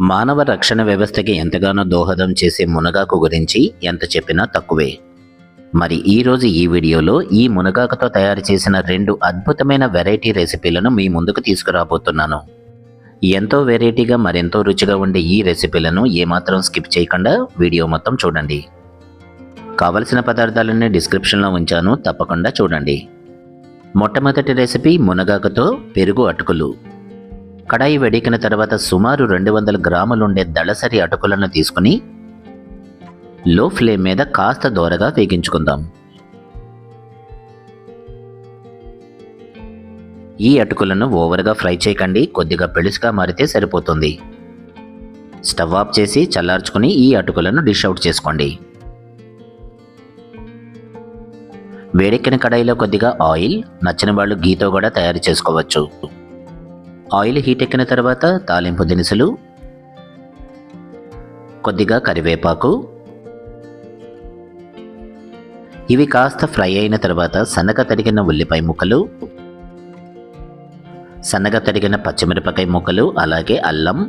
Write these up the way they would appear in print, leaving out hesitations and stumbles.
మానవ రక్షణ వ్యవస్థకి ఎంతగానో దోహదం చేసే మునగాకు గురించి ఎంత చెప్పినా తక్కువే. మరి ఈరోజు ఈ వీడియోలో ఈ మునగాకుతో తయారు చేసిన 2 అద్భుతమైన వెరైటీ రెసిపీలను మీ ముందుకు తీసుకురాబోతున్నాను. ఎంతో వెరైటీగా మరెంతో రుచిగా ఉండే ఈ రెసిపీలను ఏమాత్రం స్కిప్ చేయకుండా వీడియో మొత్తం చూడండి. కావలసిన పదార్థాలన్నీ డిస్క్రిప్షన్లో ఉంచాను, తప్పకుండా చూడండి. మొట్టమొదటి రెసిపీ మునగాకుతో పెరుగు అటుకులు. కడాయి వేడెక్కిన తర్వాత సుమారు 200 గ్రాములుండే దళసరి అటుకులను తీసుకుని లో ఫ్లేమ్ మీద కాస్త దోరగా వేగించుకుందాం. ఈ అటుకులను ఓవర్గా ఫ్రై చేయకండి, కొద్దిగా పెళుసుగా మారితే సరిపోతుంది. స్టవ్ ఆఫ్ చేసి చల్లార్చుకుని ఈ అటుకులను డిష్ అవుట్ చేసుకోండి. వేడెక్కిన కడాయిలో కొద్దిగా ఆయిల్, నచ్చిన వాళ్ళు గీతో కూడా తయారు చేసుకోవచ్చు. ఆయిల్ హీట్ ఎక్కిన తర్వాత తాలింపు దినుసులు, కొద్దిగా కరివేపాకు, ఇవి కాస్త ఫ్రై అయిన తర్వాత సన్నగా తరిగిన ఉల్లిపాయ ముక్కలు, సన్నగా తరిగిన పచ్చిమిరపకాయ ముక్కలు, అలాగే అల్లం,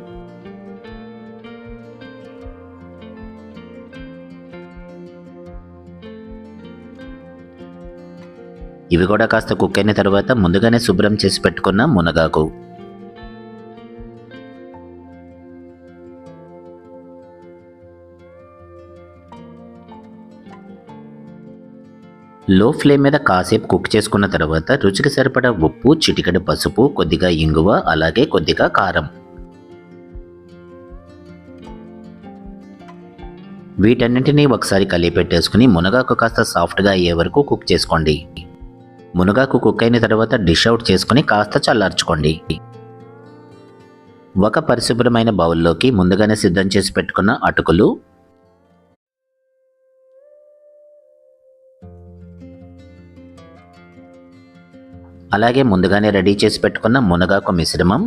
ఇవి కూడా కాస్త కుక్ అయిన తర్వాత ముందుగానే శుభ్రం చేసి పెట్టుకున్న మునగాకు, లో ఫ్లేమ్ మీద కాసేపు కుక్ చేసుకున్న తర్వాత రుచికి సరిపడా ఉప్పు, చిటికెడు పసుపు, కొద్దిగా ఇంగువ, అలాగే కొద్దిగా కారం, వీటన్నింటినీ ఒకసారి కలిపెట్టేసుకుని మునగాకు కాస్త సాఫ్ట్గా అయ్యే వరకు కుక్ చేసుకోండి. మునగాకు కుక్ అయిన తర్వాత డిష్ అవుట్ చేసుకుని కాస్త చల్లార్చుకోండి. ఒక పరిశుభ్రమైన బౌల్లోకి ముందుగానే సిద్ధం చేసి పెట్టుకున్న అటుకులు, అలాగే ముందుగానే రెడీ చేసి పెట్టుకున్న మునగాకు మిశ్రమం,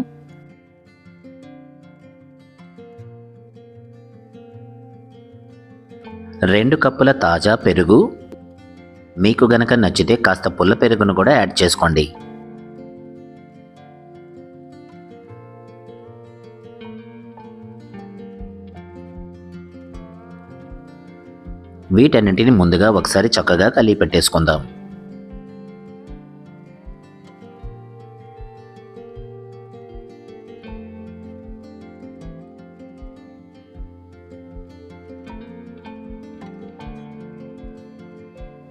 రెండు కప్పుల తాజా పెరుగు, మీకు గనక నచ్చితే కాస్త పుల్ల పెరుగును కూడా యాడ్ చేసుకోండి. వీటన్నింటిని ముందుగా ఒకసారి చక్కగా కలిపి పెట్టేసుకుందాం.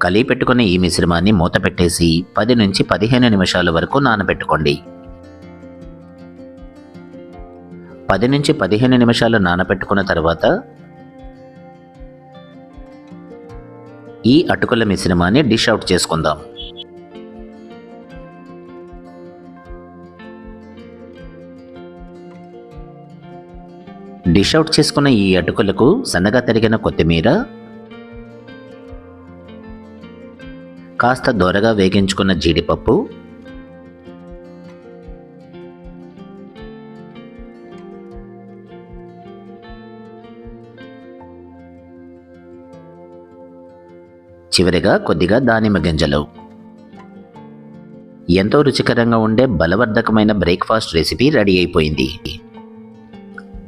కలిపి పెట్టుకున్న ఈ మిశ్రమాన్ని మూత పెట్టేసి 10 నుంచి 15 నిమిషాల వరకు నానబెట్టుకోండి. 10 నుంచి 15 నిమిషాలు నానబెట్టుకున్న తర్వాత ఈ అటుకుల మిశ్రమాన్ని డిష్ అవుట్ చేసుకుందాం. డిష్ అవుట్ చేసుకున్న ఈ అటుకులకు సన్నగా తరిగిన కొత్తిమీర, కాస్త దోరగా వేగించుకున్న జీడిపప్పు, చివరిగా కొద్దిగా దానిమ్మ గింజలు. ఎంతో రుచికరంగా ఉండే బలవర్ధకమైన బ్రేక్ఫాస్ట్ రెసిపీ రెడీ అయిపోయింది.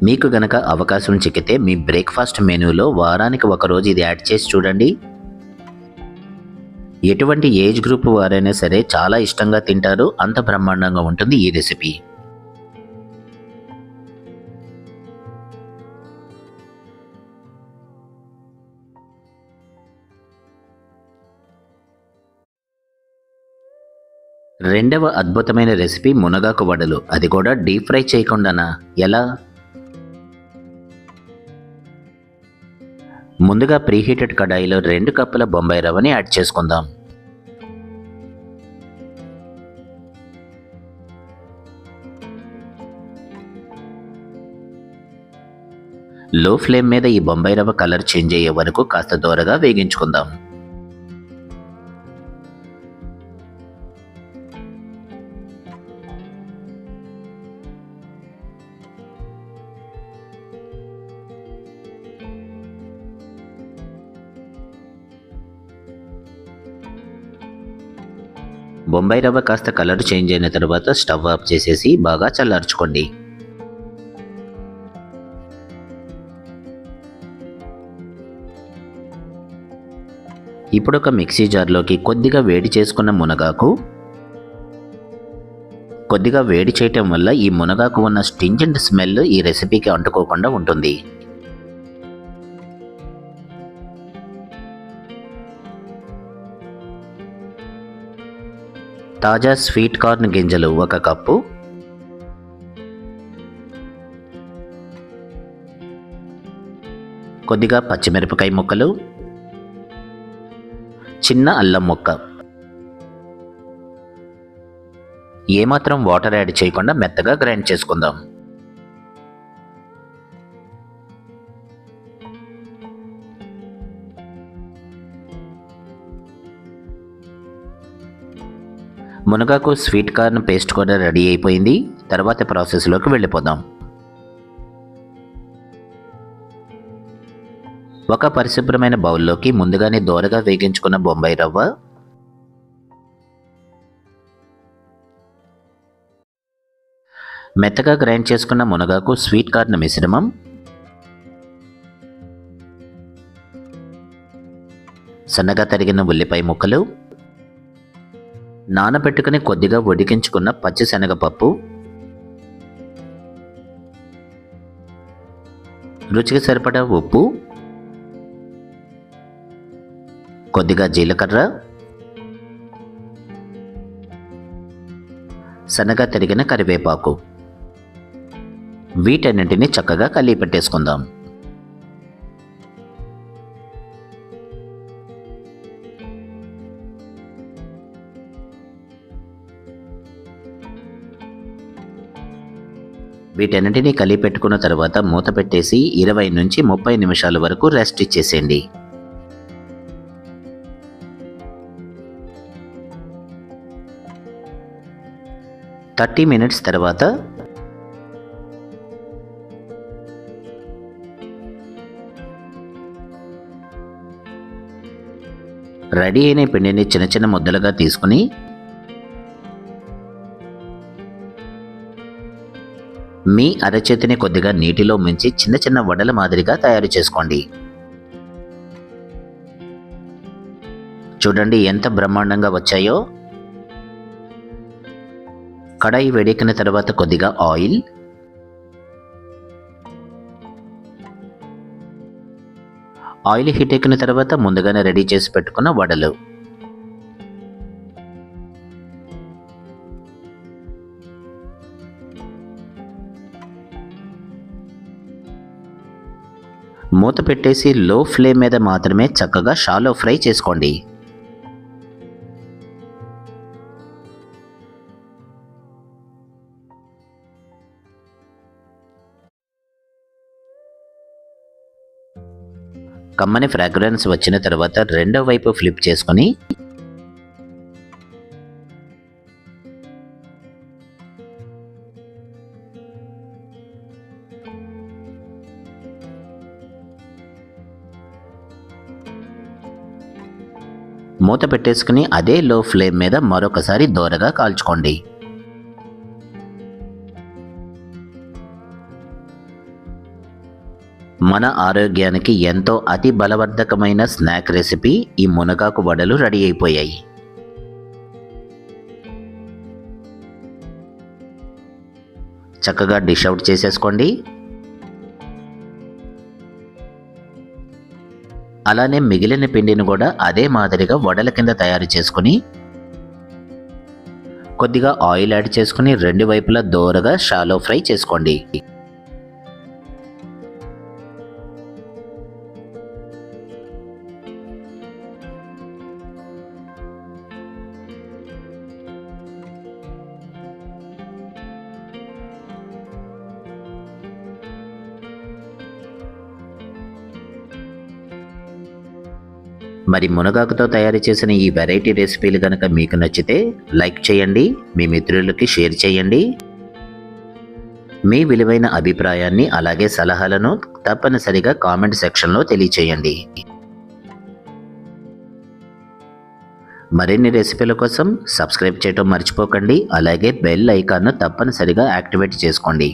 మీకు గనక అవకాశం చిక్కితే మీ బ్రేక్ఫాస్ట్ మెనూలో వారానికి ఒకరోజు ఇది యాడ్ చేసి చూడండి. ఎటువంటి ఏజ్ గ్రూప్ వారైనా సరే చాలా ఇష్టంగా తింటారు. అంత బ్రహ్మాండంగా ఉంటుంది ఈ రెసిపీ. రెండవ అద్భుతమైన రెసిపీ మునగాకు వడలు, అది కూడా డీప్ ఫ్రై చేయకుండానా? ఎలా? ముందుగా ప్రీహీటెడ్ కడాయిలో 2 కప్పుల బొంబాయి రవ్వని యాడ్ చేసుకుందాం. లో ఫ్లేమ్ మీద ఈ బొంబాయి రవ్వ కలర్ చేంజ్ అయ్యే వరకు కాస్త దోరగా వేగించుకుందాం. బొంబాయి రవ్వ కాస్త కలర్ చేంజ్ అయిన తర్వాత స్టవ్ ఆఫ్ చేసేసి బాగా చల్లార్చుకోండి. ఇప్పుడు ఒక మిక్సీ జార్లోకి కొద్దిగా వేడి చేసుకున్న మునగాకు, కొద్దిగా వేడి చేయటం వల్ల ఈ మునగాకు ఉన్న స్టింజెంట్ స్మెల్ ఈ రెసిపీకి అంటుకోకుండా ఉంటుంది. తాజా స్వీట్ కార్న్ గింజలు 1 కప్పు, కొద్దిగా పచ్చిమిరపకాయ ముక్కలు, చిన్న అల్లం ముక్క, ఏమాత్రం వాటర్ యాడ్ చేయకుండా మెత్తగా గ్రైండ్ చేసుకుందాం. మునగాకు స్వీట్ కార్న్ పేస్ట్ కూడా రెడీ అయిపోయింది. తర్వాత ప్రాసెస్లోకి వెళ్ళిపోదాం. ఒక పరిశుభ్రమైన బౌల్లోకి ముందుగానే దోరగా వేగించుకున్న బొంబాయి రవ్వ, మెత్తగా గ్రైండ్ చేసుకున్న మునగాకు స్వీట్ కార్న్ మిశ్రమం, సన్నగా తరిగిన ఉల్లిపాయ ముక్కలు, నానబెట్టుకుని కొద్దిగా ఉడికించుకున్న పచ్చిశనగపప్పు, రుచికి సరిపడా ఉప్పు, కొద్దిగా జీలకర్ర, సన్నగా తరిగిన కరివేపాకు, వీటన్నింటినీ చక్కగా కలిపి పెట్టేసుకుందాం. వీటన్నింటినీ కలిపి పెట్టుకున్న తర్వాత మూత పెట్టేసి 20 నుంచి 30 నిమిషాల వరకు రెస్ట్ ఇచ్చేసేయండి. థర్టీ మినిట్స్ తర్వాత రెడీ అయిన పిండిని చిన్న చిన్న ముద్దలుగా తీసుకుని మీ అరచేతిని కొద్దిగా నీటిలో ముంచి చిన్న చిన్న వడల మాదిరిగా తయారు చేసుకోండి. చూడండి ఎంత బ్రహ్మాండంగా వచ్చాయో. కడాయి వేడెక్కిన తర్వాత కొద్దిగా ఆయిల్, ఆయిల్ హీట్ ఎక్కిన తర్వాత ముందుగానే రెడీ చేసి పెట్టుకున్న వడలు, మూత పెట్టేసి లో ఫ్లేమ్ మీద మాత్రమే చక్కగా షాలో ఫ్రై చేసుకోండి. కమ్మని ఫ్రాగ్రెన్స్ వచ్చిన తర్వాత రెండో వైపు ఫ్లిప్ చేసుకొని మూత పెట్టేసుకుని అదే లో ఫ్లేమ్ మీద మరొకసారి దోరగా కాల్చుకోండి. మన ఆరోగ్యానికి ఎంతో అతి బలవర్ధకమైన స్నాక్ రెసిపీ ఈ మునగాకు వడలు రెడీ అయిపోయాయి. చక్కగా డిష్ అవుట్ చేసేసుకోండి. అలానే మిగిలిన పిండిని కూడా అదే మాదిరిగా వడల కింద తయారు చేసుకుని కొద్దిగా ఆయిల్ యాడ్ చేసుకుని రెండు వైపులా దోరగా షాలో ఫ్రై చేసుకోండి. మరి మునగాకుతో తయారు చేసిన ఈ వెరైటీ రెసిపీలు కనుక మీకు నచ్చితే లైక్ చేయండి, మీ మిత్రులకి షేర్ చేయండి. మీ విలువైన అభిప్రాయాన్ని అలాగే సలహాలను తప్పనిసరిగా కామెంట్ సెక్షన్లో తెలియచేయండి. మరిన్ని రెసిపీల కోసం సబ్స్క్రైబ్ చేయడం మర్చిపోకండి. అలాగే బెల్ ఐకాన్ను తప్పనిసరిగా యాక్టివేట్ చేసుకోండి.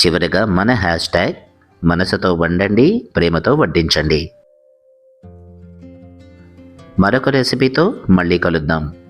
చివరిగా మన హ్యాష్ ట్యాగ్ మనసుతో వండండి, ప్రేమతో వడ్డించండి. మరొక రెసిపీతో మళ్ళీ కలుద్దాం.